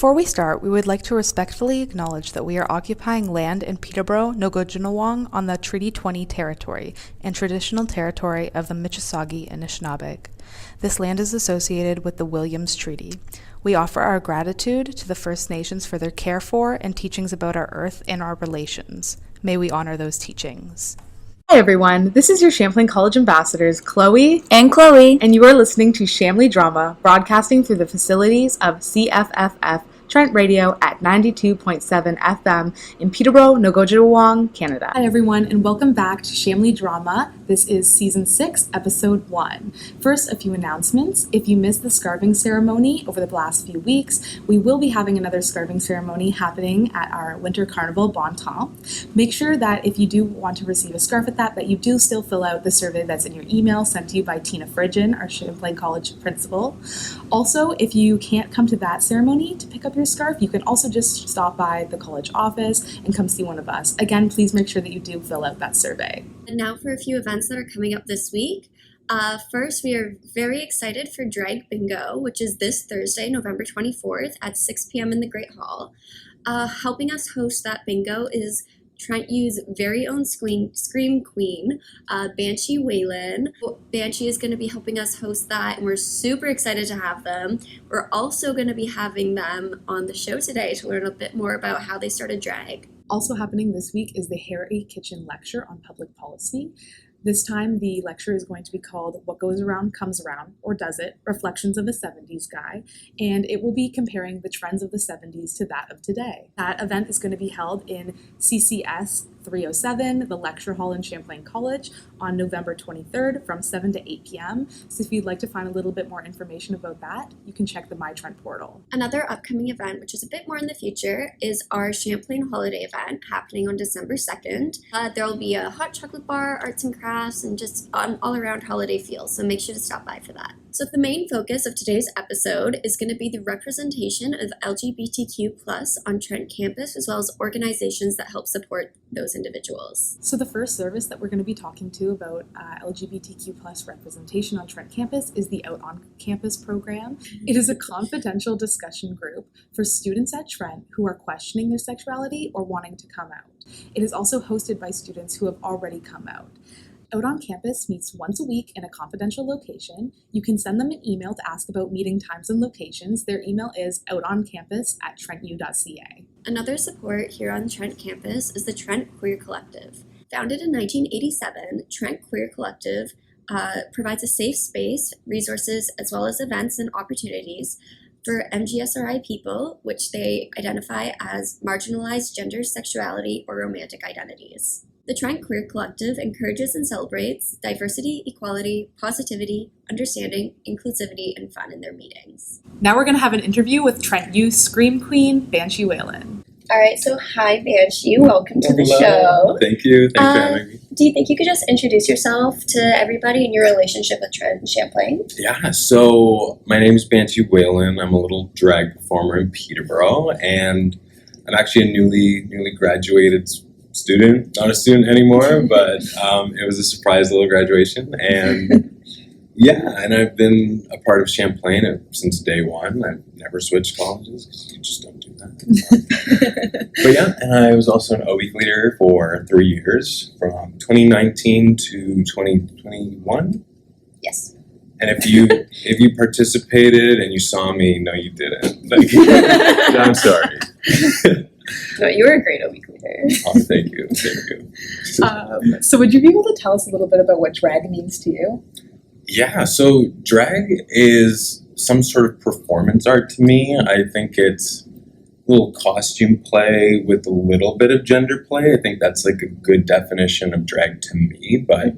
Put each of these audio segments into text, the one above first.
Before we start, we would like to respectfully acknowledge that we are occupying land in Peterborough, Nogojinawong on the Treaty 20 territory and traditional territory of the Mississauga Anishinaabe. This land is associated with the Williams Treaty. We offer our gratitude to the First Nations for their care for and teachings about our earth and our relations. May we honor those teachings. Hi everyone, this is your Champlain College ambassadors, Chloe and Chloe, and you are listening to Chamily Drama, broadcasting through the facilities of CFFF Trent Radio at 92.7 FM in Peterborough, Nogojinawong, Canada. Hi everyone, and welcome back to Chamily Drama. This is Season 6, Episode 1. First, a few announcements. If you missed the scarving ceremony over the last few weeks, we will be having another scarving ceremony happening at our Winter Carnival Bon Temps. Make sure that if you do want to receive a scarf at that you do still fill out the survey that's in your email sent to you by Tina Frigin, our Champlain College principal. Also, if you can't come to that ceremony to pick up your scarf, you can also just stop by the college office and come see one of us. Again, please make sure that you do fill out that survey. And now for a few events that are coming up this week. First, we are very excited for Drag Bingo, which is this Thursday, November 24th at 6 p.m. in the Great Hall. Helping us host that bingo is Trent U's very own scream queen, Banshii Waylon. Banshii is going to be helping us host that, and we're super excited to have them. We're also going to be having them on the show today to learn a bit more about how they started drag. Also happening this week is the Harry Kitchen Lecture on Public Policy. This time, the lecture is going to be called What Goes Around Comes Around, or Does It? Reflections of a 70s Guy, and it will be comparing the trends of the 70s to that of today. That event is going to be held in CCS 307, the lecture hall in Champlain College, on November 23rd from 7 to 8 p.m. So if you'd like to find a little bit more information about that, you can check the My Trent portal. Another upcoming event, which is a bit more in the future, is our Champlain Holiday event happening on December 2nd. There will be a hot chocolate bar, arts and crafts, and just an all-around holiday feel, so make sure to stop by for that. So the main focus of today's episode is going to be the representation of LGBTQ+ on Trent campus, as well as organizations that help support those individuals. So the first service that we're going to be talking to about LGBTQ+ representation on Trent campus is the Out on Campus program. It is a confidential discussion group for students at Trent who are questioning their sexuality or wanting to come out. It is also hosted by students who have already come out. Out on Campus meets once a week in a confidential location. You can send them an email to ask about meeting times and locations. Their email is outoncampus@trentu.ca. Another support here on Trent campus is the Trent Queer Collective. Founded in 1987, Trent Queer Collective provides a safe space, resources, as well as events and opportunities for MGSRI people, which they identify as marginalized gender, sexuality, or romantic identities. The Trent Queer Collective encourages and celebrates diversity, equality, positivity, understanding, inclusivity, and fun in their meetings. Now we're going to have an interview with Trent U's scream queen, Banshii Waylon. All right, so hi Banshii, welcome to the show. Thank you, thanks for having me. Do you think you could just introduce yourself to everybody and your relationship with Trent and Champlain? Yeah, so my name is Banshii Waylon. I'm a little drag performer in Peterborough, and I'm actually a newly graduated student, not a student anymore, but it was a surprise little graduation, and and I've been a part of Champlain since day one. I've never switched colleges because you just don't do that. But and I was also an O-Week leader for 3 years, from 2019 to 2021. Yes. And if you participated and you saw me, no, you didn't. I'm sorry. No, you were a great O-Week leader. Oh, thank you. So would you be able to tell us a little bit about what drag means to you? Yeah, so drag is some sort of performance art to me. I think it's a little costume play with a little bit of gender play. I think that's like a good definition of drag to me, but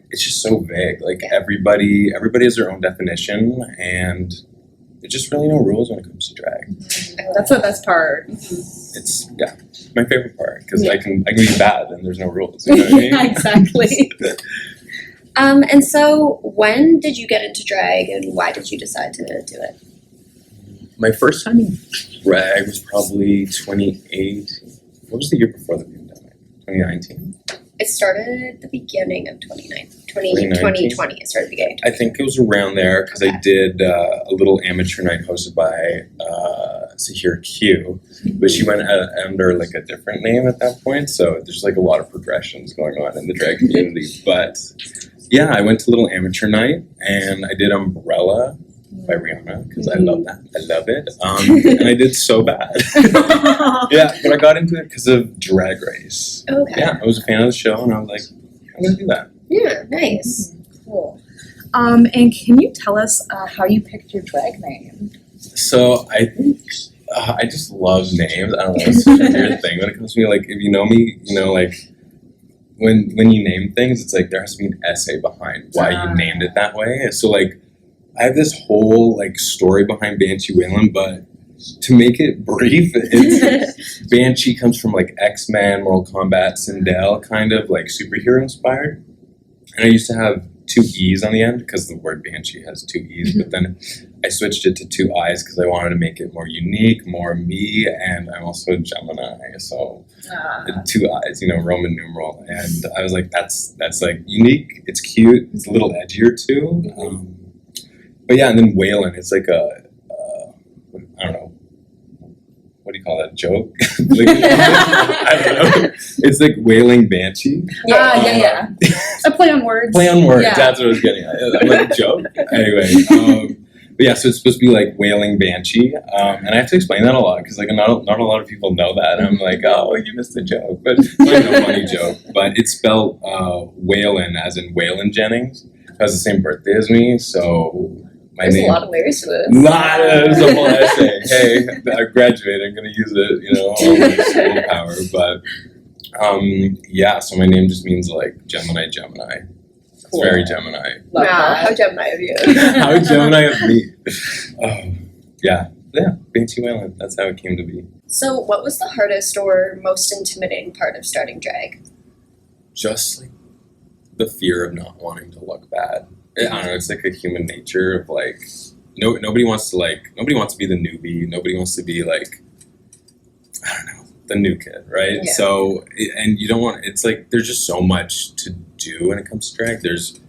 it's just so vague. Like everybody has their own definition, and there's just really no rules when it comes to drag. That's the best part. It's my favorite part, because I can be bad and there's no rules. You know what I mean? Yeah, exactly. And so when did you get into drag and why did you decide to do it? My first time in drag was probably 2018. What was the year before the pandemic? 2019? It started at the beginning of 2020. It started beginning. I think it was around there because I did a little amateur night hosted by Sahir Q, but she went under like a different name at that point. So there's like a lot of progressions going on in the drag community. But yeah, I went to Little Amateur Night and I did Umbrella by Rihanna because I love that. I love it. And I did so bad. Yeah, but I got into it because of Drag Race. Okay. Yeah, I was a fan of the show and I was like, I'm going to do that. Yeah, nice. Cool. And can you tell us how you picked your drag name? So I think I just love names. I don't know, it's such a weird thing when it comes to me. Like, if you know me, you know, like, when you name things, it's like there has to be an essay behind why you named it that way. So, like, I have this whole, like, story behind Banshii Waylon, but to make it brief, it's Banshii comes from, like, X-Men, Mortal Kombat, Sindel, kind of, like, superhero inspired. And I used to have 2 E's on the end because the word Banshee has 2 E's, but then I switched it to 2 I's because I wanted to make it more unique, more me, and I'm also a Gemini, so 2 I's, you know, Roman numeral, and I was like, that's like unique, it's cute, it's a little edgier too, but yeah, and then Waylon, it's like a, I don't know, what do you call that, joke? Like, I don't know. It's like wailing banshee. Yeah. A play on words. Play on words, Yeah. that's what I was getting at. I'm like, a joke? Anyway, but yeah, so it's supposed to be like wailing banshee. And I have to explain that a lot because like not a lot of people know that. And I'm like, oh, you missed the joke. But it's like a funny joke. But it's spelled Waylon as in Waylon Jennings, who has the same birthday as me. So my There's name. a lot of layers to this. There's a whole essay. Hey, I graduated. I'm gonna use it. You know, all my school power. But yeah. So my name just means like Gemini. It's very Gemini. Love Wow, that. how Gemini of you. How Gemini of me. Yeah. Banshii Waylon. That's how it came to be. So what was the hardest or most intimidating part of starting drag? Just like the fear of not wanting to look bad. I don't know. It's like a human nature of like nobody wants to be the newbie. Nobody wants to be like, I don't know, the new kid, right? Yeah. So, and you don't want. It's like there's just so much to do when it comes to drag. There's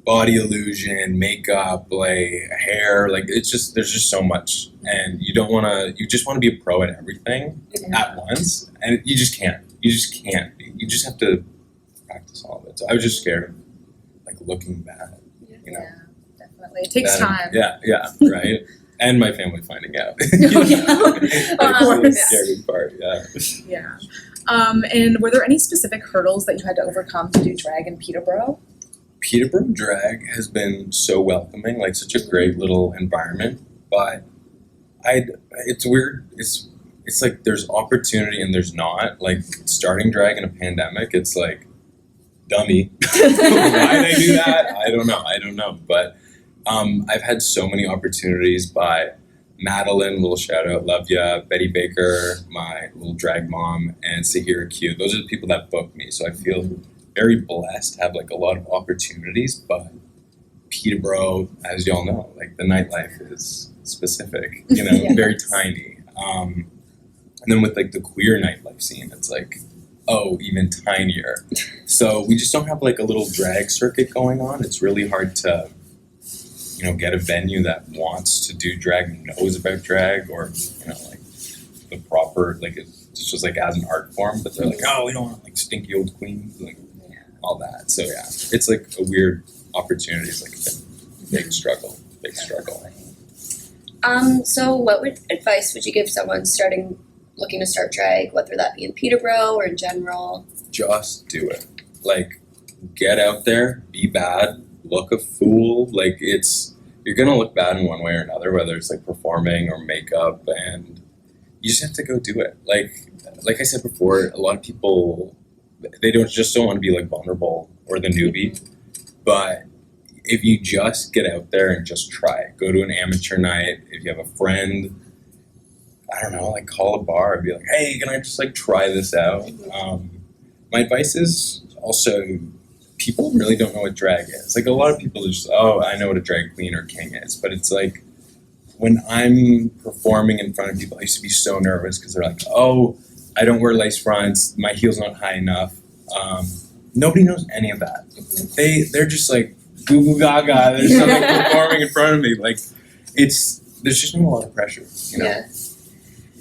body illusion, makeup, like hair. Like there's just so much, and you don't want to. You just want to be a pro at everything at once, and you just can't. You just have to practice all of it. So I was just scared of like looking bad. You know, Definitely. It takes time. Yeah, right. And my family finding out. Of course. The scary part. Yeah. And were there any specific hurdles that you had to overcome to do drag in Peterborough? Peterborough drag has been so welcoming, like such a great little environment. But it's weird. It's like there's opportunity and there's not. Like starting drag in a pandemic, it's like, dummy. Why did I do that? I don't know. But I've had so many opportunities by Madeline, little shout out, love ya, Betty Baker, my little drag mom, and Sahir Q. Those are the people that booked me. So I feel very blessed to have like a lot of opportunities. But Peterborough, as y'all know, like the nightlife is specific, you know, very tiny. And then with like the queer nightlife scene, it's like, oh, even tinier. So we just don't have like a little drag circuit going on. It's really hard to, you know, get a venue that wants to do drag, knows about drag, or, you know, like the proper, like it's just like as an art form, but they're like, oh, we don't want like stinky old queens, like all that. So yeah, it's like a weird opportunity. It's like a big struggle. So what advice would you give someone looking to start drag, whether that be in Peterborough or in general? Just do it. Like, get out there, be bad, look a fool. Like, you're gonna look bad in one way or another, whether it's like performing or makeup, and you just have to go do it. Like I said before, a lot of people, they don't want to be like vulnerable or the newbie, but if you just get out there and just try, go to an amateur night. If you have a friend, I don't know, like call a bar and be like, hey, can I just like try this out? My advice is also, people really don't know what drag is. Like a lot of people just, oh, I know what a drag queen or king is. But it's like, when I'm performing in front of people, I used to be so nervous because they're like, oh, I don't wear lace fronts, my heel's not high enough. Nobody knows any of that. They're just like, goo goo gaga, there's something performing in front of me. Like, there's just not a lot of pressure, you know? Yeah.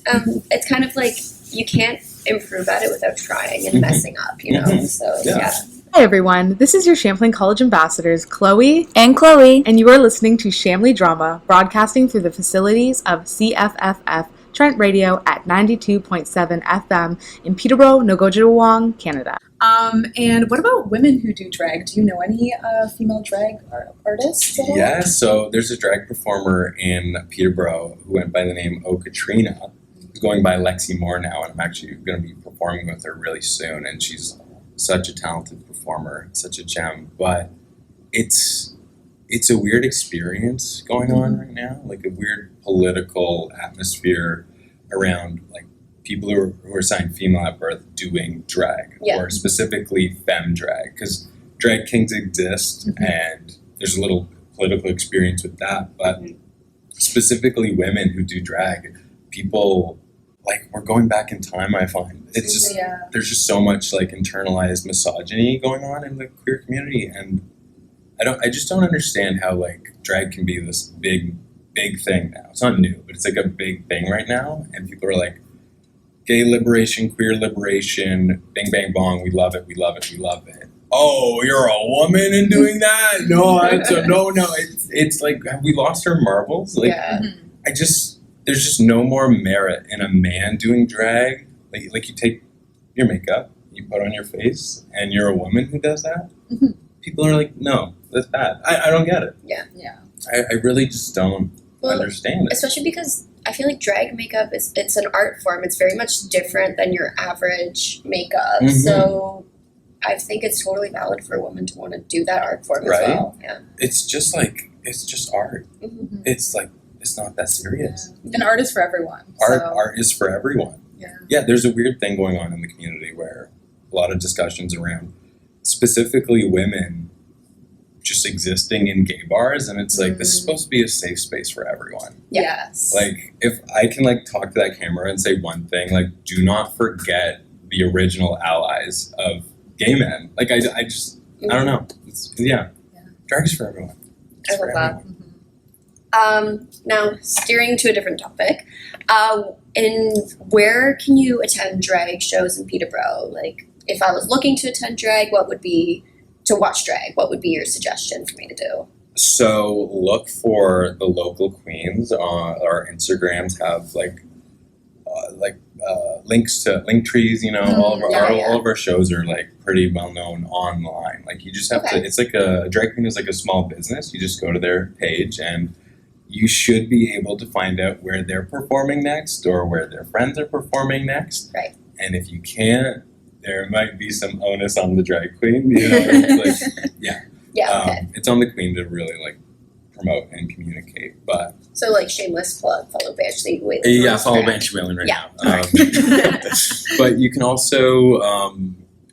It's kind of like you can't improve at it without trying and messing up, you know? So, yeah. Hi everyone, this is your Champlain College ambassadors, Chloe and Chloe, and you are listening to Chamily Drama, broadcasting through the facilities of CFFF Trent Radio at 92.7 FM in Peterborough, Nogojidawong, Canada. And what about women who do drag? Do you know any female drag artists at all? Yeah, so there's a drag performer in Peterborough who went by the name O Katrina, who's going by Lexi Moore now, and I'm actually going to be performing with her really soon, and she's such a talented performer, such a gem, but it's a weird experience going on right now, like a weird political atmosphere around like people who are assigned female at birth doing drag, or specifically femme drag, because drag kings exist and there's a little political experience with that, but specifically women who do drag, people like we're going back in time. I find it's just there's just so much like internalized misogyny going on in the queer community, and I just don't understand how like drag can be this big thing now. It's not new, but it's like a big thing right now, and people are like, gay liberation, queer liberation, bing bang bong, we love it, we love it, we love it. Oh, you're a woman and doing that? No, it's like, have we lost our marbles? Like, there's just no more merit in a man doing drag. Like you take your makeup, you put on your face, and you're a woman who does that. People are like, no, that's bad. I don't get it. I really just don't understand it. Especially because I feel like drag makeup it's an art form. It's very much different than your average makeup. So I think it's totally valid for a woman to want to do that art form as well. Yeah. It's just art. It's like, it's not that serious. And art is for everyone. Art is for everyone. Yeah, there's a weird thing going on in the community where a lot of discussions around specifically women just existing in gay bars, and it's like, this is supposed to be a safe space for everyone. Yes. Like, if I can like talk to that camera and say one thing, like, do not forget the original allies of gay men. Like, I don't know. Drag is for everyone. I love that. Now, steering to a different topic, where can you attend drag shows in Peterborough? Like, if I was looking to attend drag, what would be your suggestion for me to do? So look for the local queens. Our Instagrams have links to link trees. You know, all of our shows are like pretty well known online. Like, you just have to. It's like a drag queen is like a small business. You just go to their page and you should be able to find out where they're performing next or where their friends are performing next. Right. And if you can't, there might be some onus on the drag queen. You know, it's like, it's on the queen to really like promote and communicate. But so, like, shameless plug, follow Banshii Waylon. Yeah, follow Banshii Waylon right now. But you can also,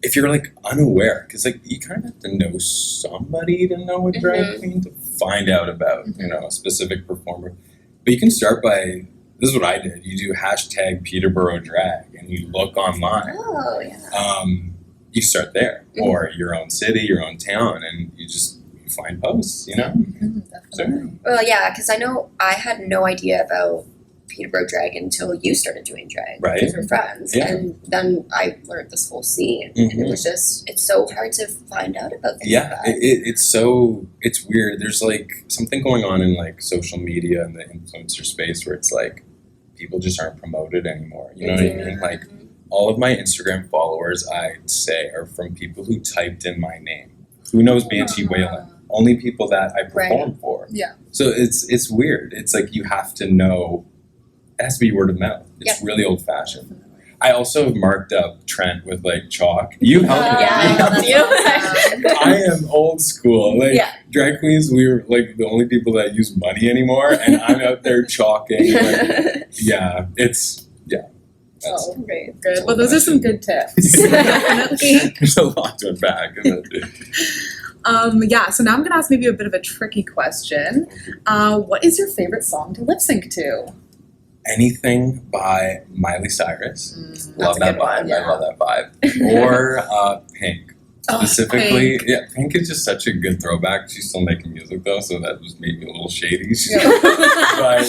if you're like unaware, because like you kind of have to know somebody to know a drag queen to find out about a specific performer. But you can start by, this is what I did. You do hashtag Peterborough drag and you look online. Oh, yeah. You start there, or your own city, your own town, and you find posts, you know? Definitely. Well, yeah, because I know I had no idea about Peterborough drag until you started doing drag with your friends. Yeah. And then I learned this whole scene. And it was just, it's so hard to find out about things like that. It's weird. There's like something going on in like social media and the influencer space where it's like people just aren't promoted anymore. You know what I mean? Like, all of my Instagram followers, I'd say, are from people who typed in my name. Who knows Banshii Waylon? Only people that I perform for. Yeah. So it's weird. It's like you have to know. It has to be word of mouth. It's really old fashioned. I also have marked up Trent with like chalk. You helped me. I am old school. Like, drag queens, we were like the only people that use money anymore, and I'm out there chalking. Like, Oh, great. Good. Well, those are some good tips. Definitely. There's a lot to unpack. So now I'm going to ask maybe a bit of a tricky question. What is your favorite song to lip sync to? Anything by Miley Cyrus. Love that vibe. Yeah. I love that vibe. Or Pink. Specifically, Pink. Pink is just such a good throwback. She's still making music though, so that just made me a little shady. But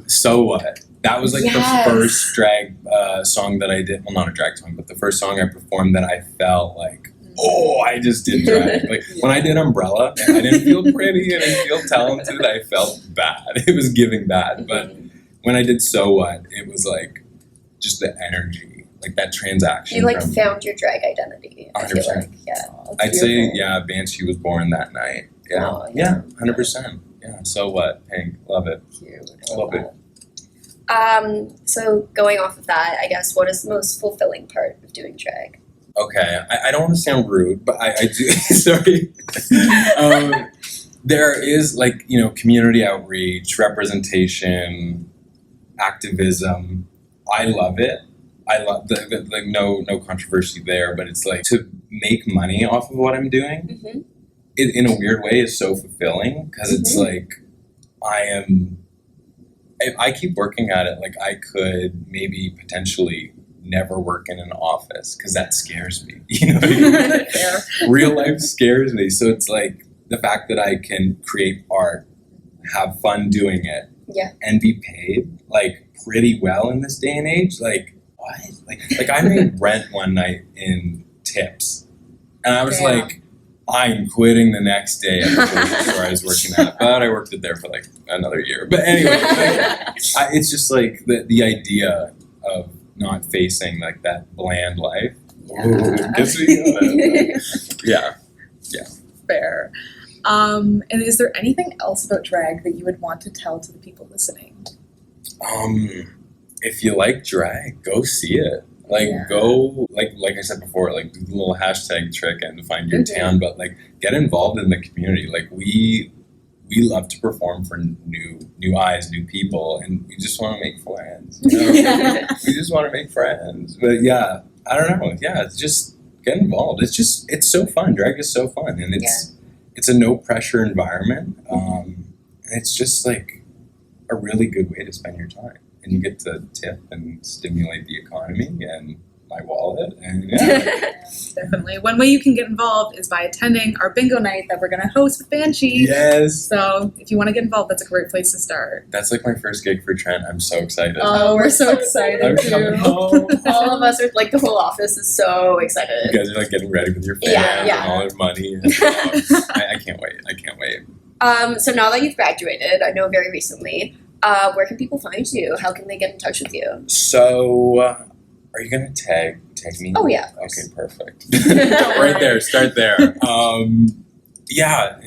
So What That was like Yes. the first drag song that I did. Well, not a drag song, but the first song I performed that I felt like, oh, I just did drag. Like when I did Umbrella, I didn't feel pretty, I didn't feel talented, I felt bad. It was giving bad. But when I did So What, it was like just the energy, like that transaction. You like from found your drag identity. I feel 100%. like, yeah. I'd say, yeah, Banshee was born that night. Yeah, Oh, yeah. 100%. Yeah, So What, Pink, love it. Cute. Love it. So going off of that, I guess, what is the most fulfilling part of doing drag? Okay, I don't want to sound rude, but I do. Sorry. There is like, you know, community outreach, representation, activism. I love it. I love like no controversy there, but it's like to make money off of what I'm doing. Mm-hmm. It, in a weird way, is so fulfilling because it's like I keep working at it. Like I could maybe potentially never work in an office because that scares me. You know what I mean? Real life scares me. So it's like the fact that I can create art, have fun doing it, Yeah. and be paid like pretty well in this day and age. Like what? Like I made rent one night in tips, and I was Damn. like, I'm quitting the next day at the grocery store I was working at. But I worked it there for like another year. But anyway, it's just like the idea of not facing like that bland life. Ooh, gets me going. Yeah. Fair. And is there anything else about drag that you would want to tell to the people listening? If you like drag, go see it. Like go like I said before, like do the little hashtag trick and find your town, but like get involved in the community. Like we love to perform for new eyes, new people, and we just want to make friends. You know? We just want to make friends. But yeah, I don't know. Yeah, it's just get involved. It's so fun. Drag is so fun, and it's a no pressure environment. And it's just like a really good way to spend your time. And you get to tip and stimulate the economy and my wallet. And Definitely. One way you can get involved is by attending our bingo night that we're going to host with Banshee. Yes. So if you want to get involved, that's a great place to start. That's like my first gig for Trent. I'm so excited. Oh, we're so excited I'm coming home. All of us are like the whole office is so excited. You guys are like getting ready with your fans and all their money. And, I can't wait. I can't wait. So now that you've graduated, I know very recently, where can people find you? How can they get in touch with you? So, are you gonna tag me? Oh yeah, of course. Okay, perfect. Right there, start there. Yeah,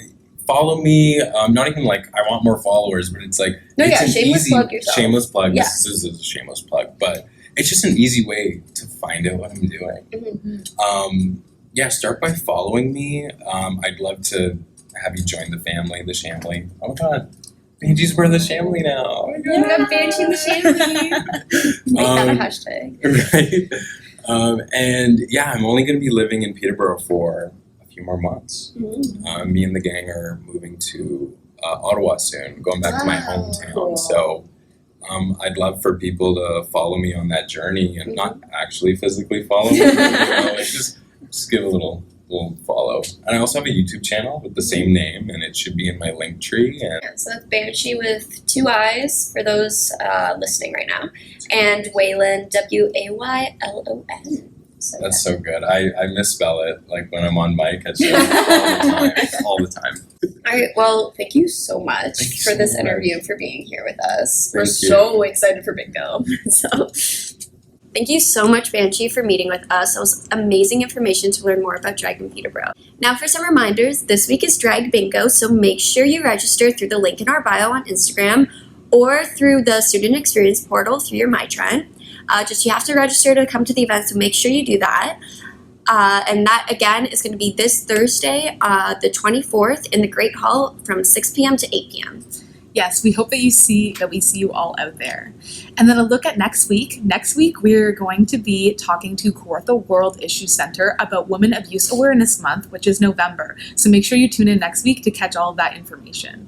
follow me. Not even like I want more followers, but it's like it's an shameless easy, plug yourself. Shameless plug. Yeah. This is a shameless plug, but it's just an easy way to find out what I'm doing. Mm-hmm. Yeah, start by following me. I'd love to have you join the family, the Chamily. Oh my God. Banshee's part of the Chamily now. Oh my God. We got Banshee in the Chamily. Make that a hashtag. Right. And yeah, I'm only going to be living in Peterborough for a few more months. Mm-hmm. Me and the gang are moving to Ottawa soon, going back to my hometown. Cool. So I'd love for people to follow me on that journey and not actually physically follow me. Like just give a little follow. And I also have a YouTube channel with the same name, and it should be in my link tree. And Yeah, so that's Banshee with 2 eyes for those listening right now, and Waylon, Waylon. So that's so good. I misspell it like when I'm on mic at shows all the time. All right, well, thank you so much Thank you for so this much. interview, for being here with us. We're Thank you. so excited for bingo. So thank you so much, Banshee, for meeting with us. That was amazing information to learn more about drag in Peterborough. Now for some reminders, this week is Drag Bingo, so make sure you register through the link in our bio on Instagram or through the student experience portal through your MyTrent. You have to register to come to the event, so make sure you do that. And that, again, is going to be this Thursday, the 24th, in the Great Hall from 6 p.m. to 8 p.m. Yes, we hope that we see you all out there. And then a look at next week. Next week, we're going to be talking to Kawartha World Issue Center about Women Abuse Awareness Month, which is November. So make sure you tune in next week to catch all of that information.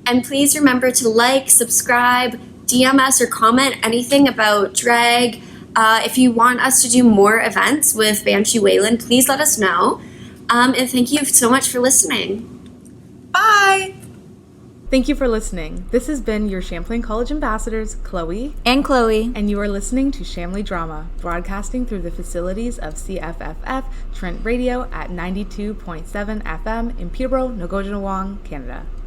And please remember to like, subscribe, DM us, or comment anything about drag. If you want us to do more events with Banshii Waylon, please let us know. And thank you so much for listening. Bye! Thank you for listening. This has been your Champlain College ambassadors, Chloe And Chloe. and you are listening to Chamily Drama, broadcasting through the facilities of CFFF Trent Radio at 92.7 FM in Peterborough, Nogojinawong, Canada.